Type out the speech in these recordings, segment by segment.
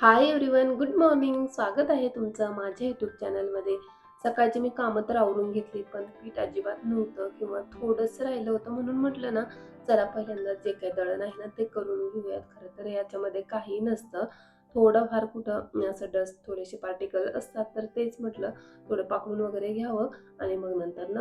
Hi everyone, good morning. स्वागत आहे तुमचं माझ्या यूट्यूब चॅनलमध्ये. सकाळची मी कामं तर आवरून घेतली, पण पीठ अजिबात नव्हतं किंवा थोडंसं राहिलं होतं, म्हणून म्हटलं ना, चला पहिल्यांदा जे काही दळण आहे ना, ते करून घेऊयात. खरं तर याच्यामध्ये काही नसतं. थोडंफार कुठं असं डस्ट, थोडेसे पार्टिकल असतात, तर तेच म्हटलं थोडं पाकडून वगैरे घ्यावं आणि मग नंतर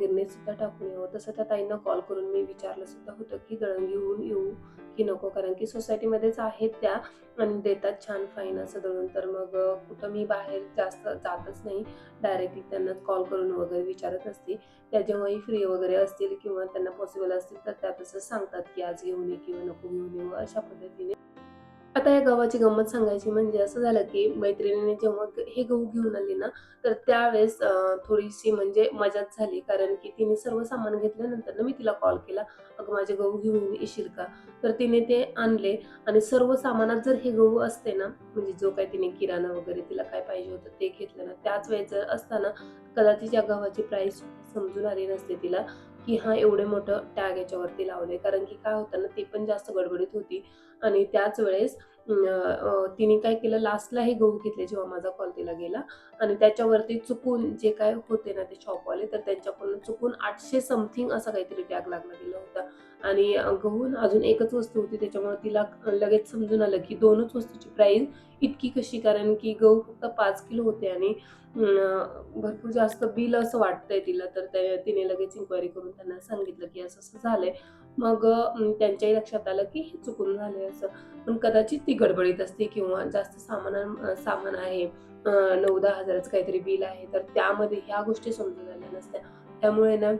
गिरणीत सुद्धा टाकून यावं. तसं त्या ताईंना कॉल करून मी विचारलं सुद्धा होतं, की दळण घेऊन येऊ की नको, कारण की सोसायटीमध्येच आहेत त्या आणि देतात छान फाईन असं दळून. तर मग कुठं मी बाहेर जास्त जातच नाही. डायरेक्टली त्यांनाच कॉल करून वगैरे विचारत असते. त्या जेव्हाही फ्री वगैरे असतील किंवा त्यांना पॉसिबल असतील, तर त्या तसं सांगतात, की आज घेऊन ये किंवा नको घेऊन येऊ, अशा पद्धतीने. आता या गव्हाची गंमत सांगायची म्हणजे असं झालं, की मैत्रिणीने जेव्हा हे गहू घेऊन आली ना, तर त्यावेळेस थोडीशी म्हणजे मजाच झाली. कारण की तिने सर्व सामान घेतल्यानंतर ना मी तिला कॉल केला, "अगं माझे गहू घेऊन येशील का?" तर तिने ते आणले आणि सर्व सामानात जर हे गहू असते ना, म्हणजे जो काही तिने किराणा वगैरे तिला काय पाहिजे होतं ते घेतलं ना, त्याच वेळेस जर असताना कदाचित या गव्हाची प्राईस समजून आली नसते तिला, की हां, एवढे मोठं टॅग याच्यावरती लावलंय. कारण की काय होतं ना, ती पण जास्त गडबडीत होती आणि त्याच वेळेस तिने काय केलं, लास्टला हे गहू घेतले जेव्हा माझा कॉल तिला गेला आणि त्याच्यावरती चुकून जे काय होते ना ते शॉपवाले, तर त्यांच्याकडून चुकून 800 समथिंग असा काहीतरी टॅग लागला गेला होता आणि गहू ना अजून एकच वस्तू होती, त्याच्यामुळे तिला लगेच समजून आलं की दोनच वस्तूची प्राईस इतकी कशी, कारण की गहू फक्त 5 किलो होते आणि भरपूर जास्त बिल असं वाटतंय तिला. तर तिने लगेच इन्क्वायरी करून त्यांना सांगितलं की असं असं झालंय. मग त्यांच्याही लक्षात आलं की हे चुकून झालंय असं. पण कदाचित ती गडबडीत असते किंवा जास्त सामान आहे, 9-10 हजाराचं काहीतरी बिल आहे, तर त्यामध्ये ह्या गोष्टी समजून आल्या नसत्या. त्यामुळे ना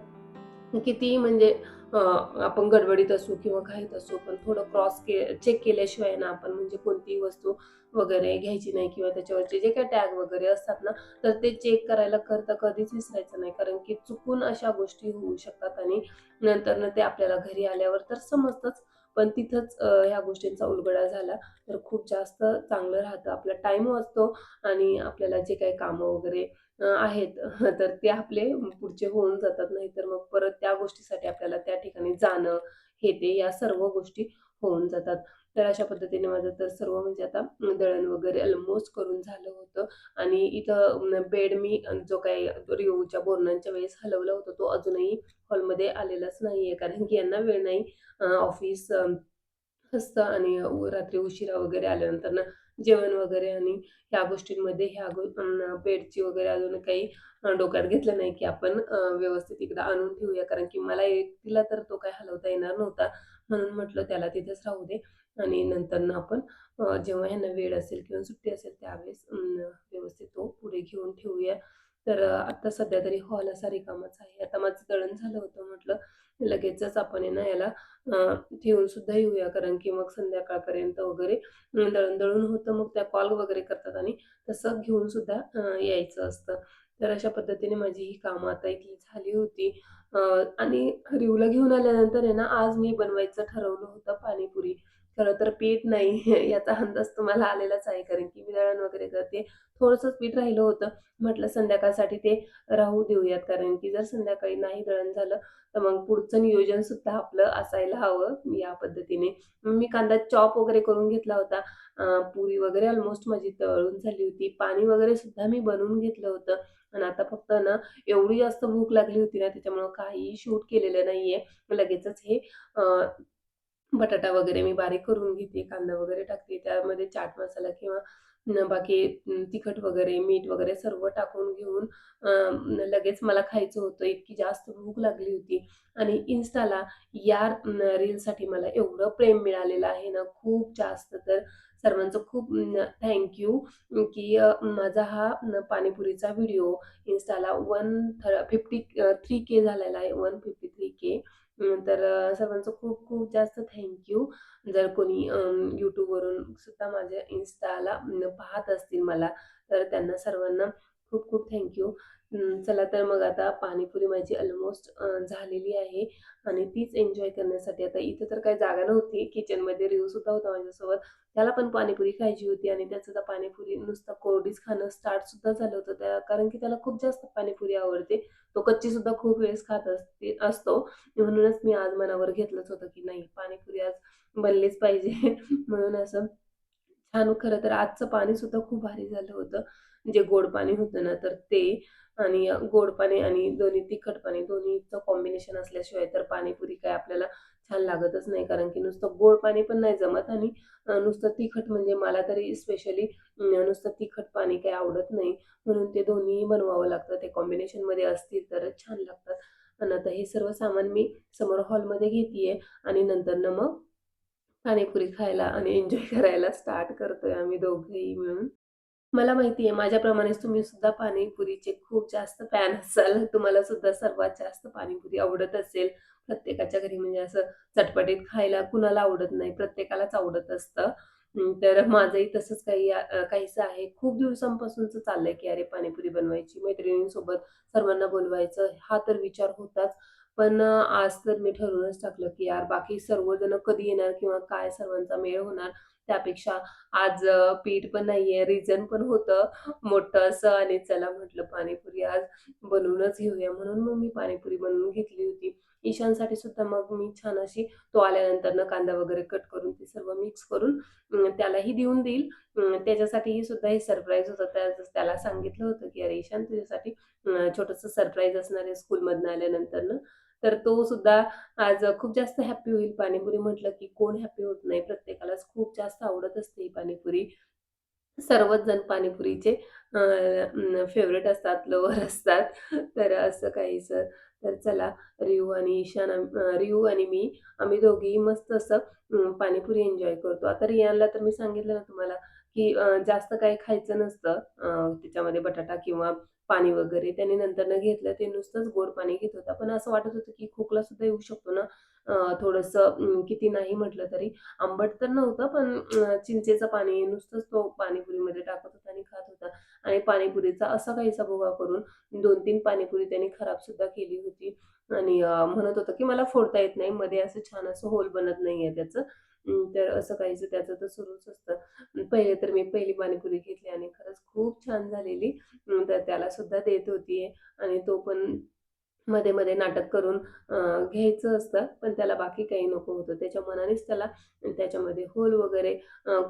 कितीही म्हणजे आपण गडबडीत असू किंवा घाईत असू, पण थोडं चेक केल्याशिवाय ना आपण म्हणजे कोणतीही वस्तू वगैरे घ्यायची नाही किंवा त्याच्यावरचे जे काही टॅग वगैरे असतात ना, तर ते चेक करायला करता कधीच विसरायचं नाही. कारण की चुकून अशा गोष्टी होऊ शकतात आणि नंतर ते आपल्याला घरी आल्यावर तर समजतंच. पण तिथंच ह्या गोष्टींचा उलगडा झाला तर खूप जास्त चांगलं राहतं. आपला टाईम वाचतो आणि आपल्याला जे काही कामं वगैरे आहेत तर ते आपले पुढचे होऊन जातात. नाहीतर मग परत त्या गोष्टीसाठी आपल्याला त्या ठिकाणी जाणं, हे ते या सर्व गोष्टी होऊन जातात. तर अशा पद्धतीने माझं तर सर्व म्हणजे आता दळण वगैरे ऑलमोस्ट करून झालं होतं आणि इथं बेड मी जो काही रिओच्या बोरन्हांच्या वेळेस हलवला होता, तो अजूनही हॉलमध्ये आलेलाच नाहीये. कारण की यांना वेळ नाही. ऑफिस असतं आणि रात्री उशिरा वगैरे आल्यानंतर ना जेवण वगैरे आणि ह्या गोष्टींमध्ये बेडची वगैरे अजून काही डोक्यात घेतलं नाही, की आपण व्यवस्थित इकडं आणून ठेवूया. कारण की मला एकटीला तर तो काही हलवता येणार नव्हता. म्हणून म्हटलं त्याला तिथेच राहू दे आणि नंतरनं आपण जेव्हा ह्यांना वेळ असेल किंवा सुट्टी असेल त्यावेळेस व्यवस्थित तो पुढे घेऊन ठेवूया. तर आता सध्या तरी हॉल असा रिकामाच आहे. आता माझं दळण झालं होतं, म्हटलं लगेचच आपण आहे ना याला ठेवून सुद्धा येऊया, कारण की मग संध्याकाळपर्यंत वगैरे दळण होतं. मग त्या कॉल वगैरे करतात आणि तसं घेऊन सुद्धा यायचं असतं. तर अशा पद्धतीने माझी ही कामं आता इथली झाली होती. अ, आणि रिवला घेऊन आल्यानंतर आहे ना, आज मी बनवायचं ठरवलं होतं पाणीपुरी. खरं तर पीठ नाही याचा अंदाज तुम्हाला आलेलाच आहे, कारण की मी दळण वगैरे करते. थोडंसंच पीठ राहिलं होतं. म्हटलं संध्याकाळसाठी ते राहू देऊयात, कारण की जर संध्याकाळी नाही दळण झालं तर मग पुढचं नियोजन सुद्धा आपलं असायला हवं या पद्धतीने. मग मी कांदा चॉप वगैरे करून घेतला होता. पुरी वगैरे ऑलमोस्ट माझी तळून झाली होती. पाणी वगैरे सुद्धा मी बनवून घेतलं होतं आणि आता फक्त ना एवढी जास्त भूक लागली होती ना, त्याच्यामुळं काहीही शूट केलेलं नाहीये. लगेचच हे अ, बटाटा वगैरे मी बारीक करून घेते, कांदा वगैरे टाकते. त्यामध्ये चाट मसाला किंवा बाकी तिखट वगैरे, मीठ वगैरे सर्व टाकून घेऊन लगेच मला खायचं होतं. इतकी जास्त भूक लागली होती आणि Instaला या रीलसाठी मला एवढं प्रेम मिळालेलं आहे ना, खूप जास्त. तर सर्वांचं खूप की माझा हा पाणीपुरीचा व्हिडिओ Instaला 153K झालेला आहे. 153K. तर सर्वांचं खूप खूप जास्त जर कोणी YouTubeवरून सुद्धा माझ्या Instaला पाहत असतील मला, तर त्यांना सर्वांना खूप खूप चला तर मग आता पाणीपुरी माझी ऑलमोस्ट झालेली आहे आणि तीच एन्जॉय करण्यासाठी आता इथे तर काही जागा नव्हती. किचनमध्ये रिहू सुद्धा होता माझ्यासोबत. त्याला पण पाणीपुरी खायची होती आणि त्याचं तर पाणीपुरी नुसतं कोरडीच खाणं स्टार्ट सुद्धा झालं होतं. कारण की त्याला खूप जास्त पाणीपुरी आवडते. तो कच्ची सुद्धा खूप वेळेस असतो. म्हणूनच मी आज मनावर घेतलंच होतं, की नाही पाणीपुरी आज बनलीच पाहिजे. म्हणून असं छान खरं तर आजचं पाणी सुद्धा खूप भारी झालं होतं. जे गोड पाणी होतं ना, तर ते आणि गोड पाणी आणि दोन्ही तिखट पाणी दोन्हीचं कॉम्बिनेशन असल्याशिवाय तर पाणीपुरी काय आपल्याला छान लागतच नाही. कारण की नुसतं गोड पाणी पण नाही जमत आणि नुसतं तिखट म्हणजे मला तरी स्पेशली नुसतं तिखट पाणी काही आवडत नाही. म्हणून ते दोन्ही बनवावं लागतं. ते कॉम्बिनेशनमध्ये असतील तरच छान लागतात. आणि आता हे सर्व सामान मी समोर हॉलमध्ये घेतीये आणि नंतरनं मग पाणीपुरी खायला आणि एन्जॉय करायला स्टार्ट करतोय आम्ही दोघंही मिळून. मला माहिती आहे माझ्याप्रमाणेच तुम्ही सुद्धा पाणीपुरीचे खूप जास्त फॅन असाल. तुम्हाला सुद्धा सर्वात जास्त पाणीपुरी आवडत असेल. प्रत्येकाच्या घरी म्हणजे असं चटपटीत खायला कुणाला आवडत नाही, प्रत्येकालाच आवडत असतं. तर माझंही तसंच काहीसं आहे. खूप दिवसांपासूनचं चाललंय, की अरे पाणीपुरी बनवायची, मैत्रिणींसोबत सर्वांना बोलवायचं, हा तर विचार होताच. पण आज तर मी ठरवूनच टाकलं, की यार बाकी सर्वजण कधी येणार किंवा काय सर्वांचा मेळ होणार, त्यापेक्षा आज पीठ पण नाहीये, रिझन पण होतं मोठं असं आणि चला म्हटलं पाणीपुरी आज बनवूनच घेऊया. म्हणून मग मी पाणीपुरी बनवून घेतली होती. ईशानसाठी सुद्धा मग मी छान अशी तो आल्यानंतरनं कांदा वगैरे कट करून ते सर्व मिक्स करून त्यालाही देऊन देईल. त्याच्यासाठीही सुद्धा हे सरप्राईज होतं. त्याला सांगितलं होतं, की "अरे ईशान तुझ्यासाठी छोटंसं सरप्राईज असणार आहे स्कूलमधनं आल्यानंतरनं." तर तो सुद्धा आज खूप जास्त हॅपी होईल. पाणीपुरी म्हटलं की कोण हॅपी होत नाही. प्रत्येकालाच खूप जास्त आवडत असते ही पाणीपुरी. सर्वच जण पाणीपुरीचे फेव्हरेट असतात, लव्हर असतात. तर असं काहीसं. तर चला रिऊ आणि मी आम्ही दोघेही मस्त असं पाणीपुरी एन्जॉय करतो. आता रियानला तर मी सांगितलं ना तुम्हाला, की जास्त काही खायचं नसतं त्याच्यामध्ये बटाटा किंवा पाणी वगैरे. त्याने नंतरनं घेतलं ते नुसतंच गोड पाणी घेत होता. पण असं वाटत होतं, की खोकला सुद्धा येऊ शकतो ना थोडंसं किती नाही म्हटलं तरी. आंबट तर नव्हतं, पण चिंचेचं पाणी नुसतंच तो पाणीपुरीमध्ये टाकत होता आणि खात होता. आणि पाणीपुरीचा असा काहीसा भुगा करून 2-3 पाणीपुरी त्याने खराब सुद्धा केली होती. आणि म्हणत होता, की मला फोडता येत नाही. मध्ये असं छान असं होल बनत नाहीये त्याचं. तर असं काहीसं त्याचं तर सुरूच असतं. पहिले तर मी पहिली पाणीपुरी घेतली आणि खरंच खूप छान झालेली. तर त्याला सुद्धा देत होती आणि तो पण मध्ये-मध्ये नाटक करून घ्यायचं असतं, पण त्याला बाकी काही नको होतं. त्याच्या मनानेच त्याला त्याच्यामध्ये होल वगैरे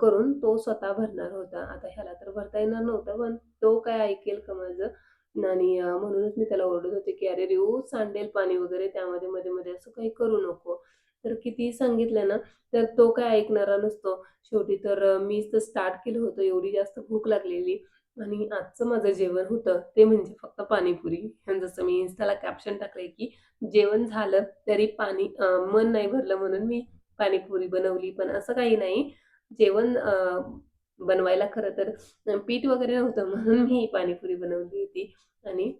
करून तो स्वतः भरणार होता. आता ह्याला तर भरता येणार नव्हतं, पण तो काय ऐकेल का माझं? आणि म्हणूनच मी त्याला ओरडत होते, की "अरे रेऊ, सांडेल पाणी वगैरे त्यामध्ये मध्ये-मध्ये असं काही करू नको." तर कितीही सांगितलं ना, तर तो काय ऐकणारा नसतो. शेवटी तर मीच तर स्टार्ट केलं होतं. एवढी जास्त भूक लागलेली आणि आजचं माझं जेवण होतं ते म्हणजे फक्त पाणीपुरी. आणि जसं मी Instaला कॅप्शन टाकलंय, की जेवण झालं तरी मन नाही भरलं म्हणून मी पाणीपुरी बनवली. पण असं काही नाही. जेवण बनवायला खरं तर पीठ वगैरे नव्हतं म्हणून मी ही पाणीपुरी बनवली होती आणि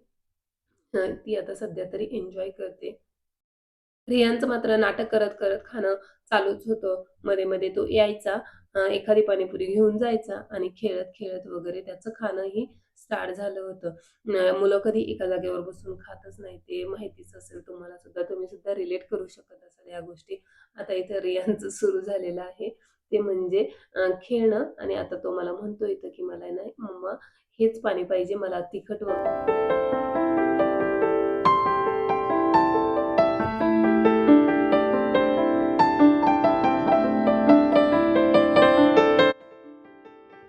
ती आता सध्या तरी एन्जॉय करते. रियांचं मात्र नाटक करत-करत खाणं चालूच होतं. मध्ये-मध्ये तो यायचा, एखादी पाणीपुरी घेऊन जायचा आणि खेळत-खेळत वगैरे त्याचं खाणंही स्टार्ट झालं होतं. मुलं कधी एका जागेवर बसून खातच नाही. ते माहितीच असेल तुम्हाला सुद्धा. तुम्ही सुद्धा रिलेट करू शकत असाल या गोष्टी. आता इथं रियांचं सुरू झालेलं आहे. ते म्हणजे खेळणं आणि आता तो मला म्हणतो इथं, की "मला आहे ना मम्मा हेच पाणी पाहिजे. मला तिखट वगैरे"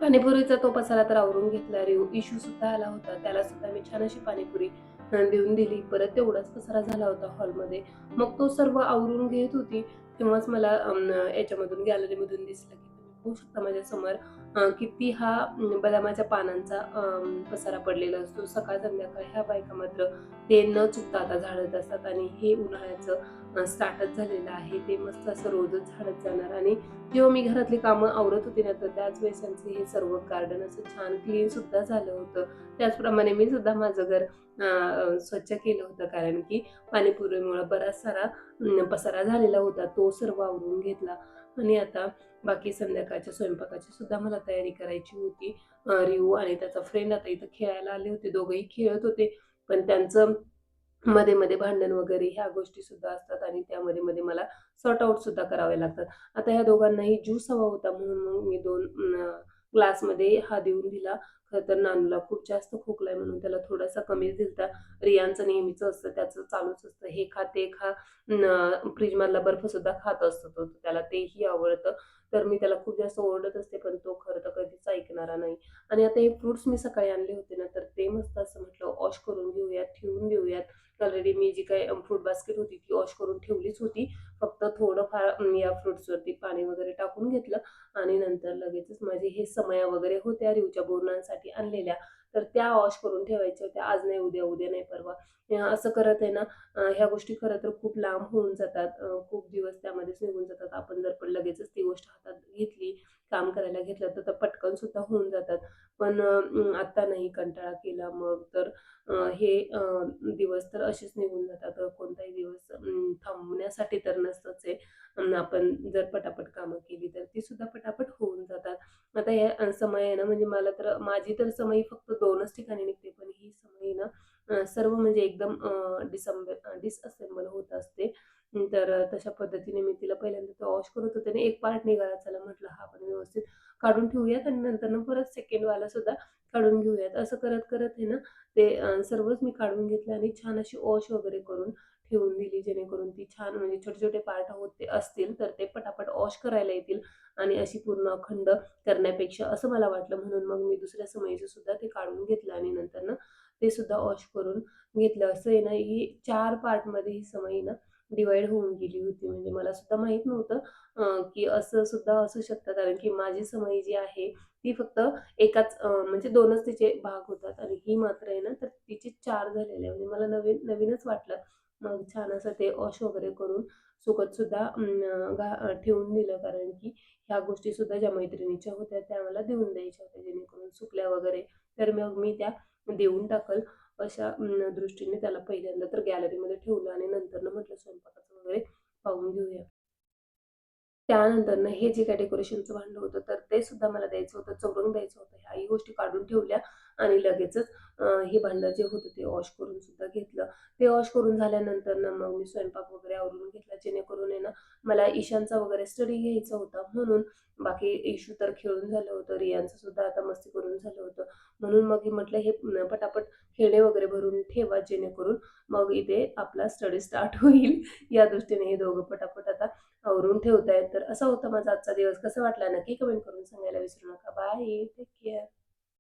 पाणीपुरीचा तो पसारा तर आवरून घेतला. इशू सुद्धा आला होता. त्याला सुद्धा मी छान अशी पाणीपुरी देऊन दिली. परत तेवढाच पसारा झाला होता हॉलमध्ये. मग तो सर्व आवरून घेत होती. तेव्हाच मला याच्यामधून गॅलरीमधून दिसलं, की तुम्ही पाहू शकता माझ्यासमोर किती हा बदामाच्या पानांचा पसारा पडलेला असतो. सकाळ-संध्याकाळ ह्या बायका मात्र ते न चुकता आता झाडत असतात आणि हे उन्हाळ्याचं स्टार्टच झालेलं आहे. ते मस्त असं रोजच झाडत जाणार आणि जेव्हा मी घरातली कामं आवरत होते ना, तर त्याच वेळेस त्यांचं हे सर्व गार्डन असं छान क्लीन सुद्धा झालं होतं. त्याचप्रमाणे मी सुद्धा माझं घर स्वच्छ केलं होतं. कारण की पाणीपुरीमुळं बराच सारा पसारा झालेला होता. तो सर्व आवरून घेतला आणि आता बाकी संध्याकाळच्या स्वयंपाकाची सुद्धा मला तयारी करायची होती. रिऊ आणि त्याचा फ्रेंड आता इथं खेळायला आले होते. दोघंही खेळत होते. पण त्यांचं मध्ये-मध्ये भांडण वगैरे ह्या गोष्टी सुद्धा असतात आणि त्या मध्ये-मध्ये मला सॉर्ट आउट सुद्धा करावे लागतात. आता ह्या दोघांनाही ज्यूस हवा होता म्हणून मग मी 2 क्लासमध्ये हा देऊन दिला. खरं तर नानूला खूप जास्त खोकला आहे म्हणून त्याला थोडासा कमीच दिलता. रियानचं नेहमीचं असतं, त्याचं चालूच असतं, हे खा, ते खा. फ्रिजमधला बर्फसुद्धा खात असतो तो. त्याला तेही आवडतं. तर मी त्याला खूप जास्त ओरडत असते, पण तो खरं तर कधीच ऐकणारा नाही. आणि आता हे फ्रुट्स मी सकाळी आणले होते ना, तर ते मस्त असं म्हटलं वॉश करून घेऊयात, ठेवून देऊयात. ऑलरेडी मी जी काही फ्रूट बास्केट होती ती वॉश करून ठेवलीच होती. फक्त थोडंफार या फ्रुट्सवरती पाणी वगैरे टाकून घेतलं आणि नंतर लगेचच माझे हे समया वगैरे होत्या रिवच्या बोरणांसाठी आणलेल्या, तर त्या वॉश करून ठेवायच्या होत्या. आज नाही उद्या, उद्या नाही परवा. असं करत आहे ना, ह्या गोष्टी खरं तर खूप लांब होऊन जातात. खूप दिवस त्यामध्येच निघून जातात. आपण जर पण लगेचच ती गोष्ट हातात घेतली, काम करायला घेतलं तर पटकन सुद्धा होऊन जातात. पण आता नाही, कंटाळा केला मग तर हे दिवस तर असेच निघून जातात. कोणताही दिवस थांबण्यासाठी तर नसतंच आहे. आपण जर पटापट कामं केली तर ती सुद्धा पटापट होऊन जातात. आता हे समय आहे ना, म्हणजे मला तर माझी तर समई फक्त 2च ठिकाणी निघते, पण ही समई ना सर्व म्हणजे एकदम डिसअसेंबल होत असते. तर तशा पद्धतीने मी तिला पहिल्यांदा तर वॉश करत होते आणि एक पार्ट निघाला. चला म्हटलं हा पण व्यवस्थित काढून ठेवूयात आणि नंतर परत सेकंड वाला सुद्धा काढून घेऊयात. असं करत करत आहे ना, ते सर्वच मी काढून घेतलं आणि छान अशी वॉश वगैरे करून ठेवून दिली, जेणेकरून ती छान म्हणजे छोटे छोटे पार्ट होते असतील तर ते पटापट वॉश करायला येतील आणि अशी पूर्ण अखंड करण्यापेक्षा असं मला वाटलं, म्हणून मग मी दुसऱ्या समयीचं सुद्धा ते काढून घेतलं आणि नंतर ना ते सुद्धा वॉश करून घेतलं. असं आहे ना, ही 4 पार्टमध्ये ही समई ना डिव्हाईड होऊन गेली होती. म्हणजे मला सुद्धा माहीत नव्हतं की असं सुद्धा असू शकतं. कारण की माझी समई जी आहे ती फक्त एकाच म्हणजे 2च तिचे भाग होतात आणि ही मात्र आहे ना, तर तिचे 4 झालेले आहे. म्हणजे मला नवीनच वाटलं. मग छान असं ते वॉश वगैरे करून सुकत सुद्धा ठेवून दिलं. कारण की ह्या गोष्टी सुद्धा ज्या मैत्रिणीच्या होत्या त्या मला देऊन द्यायच्या होत्या, जेणेकरून सुकल्या वगैरे तर मग मी त्या देऊन टाकल अशा दृष्टीने त्याला पहिल्यांदा तर गॅलरीमध्ये ठेवलं आणि नंतर म्हटलं स्वयंपाकाचं वगैरे पाहून घेऊया. त्यानंतर हे जे काही डेकोरेशनचं भांडं होतं, तर ते सुद्धा मला द्यायचं होतं, चौरंग द्यायचं होतं. ह्याही गोष्टी काढून ठेवल्या आणि लगेचच हे भांडं जे होतं ते वॉश करून सुद्धा घेतलं. ते वॉश करून झाल्यानंतर ना मग मी स्वयंपाक वगैरे आवरून घेतला, जेणेकरून आहे ना मला ईशानचा वगैरे स्टडी घ्यायचा होता म्हणून. बाकी इशू तर खेळून झालं होतं, रियांचं सुद्धा आता मस्ती करून झालं होतं. म्हणून मग म्हटलं हे पटापट खेळणे वगैरे भरून ठेवा, जेणेकरून मग इथे आपला स्टडी स्टार्ट होईल. या दृष्टीने हे दोघं पटापट आता आवरून ठेवतायत. तर असा होता माझा आजचा दिवस. कसा वाटला नक्की कमेंट करून सांगायला विसरू नका. बाय. Take care.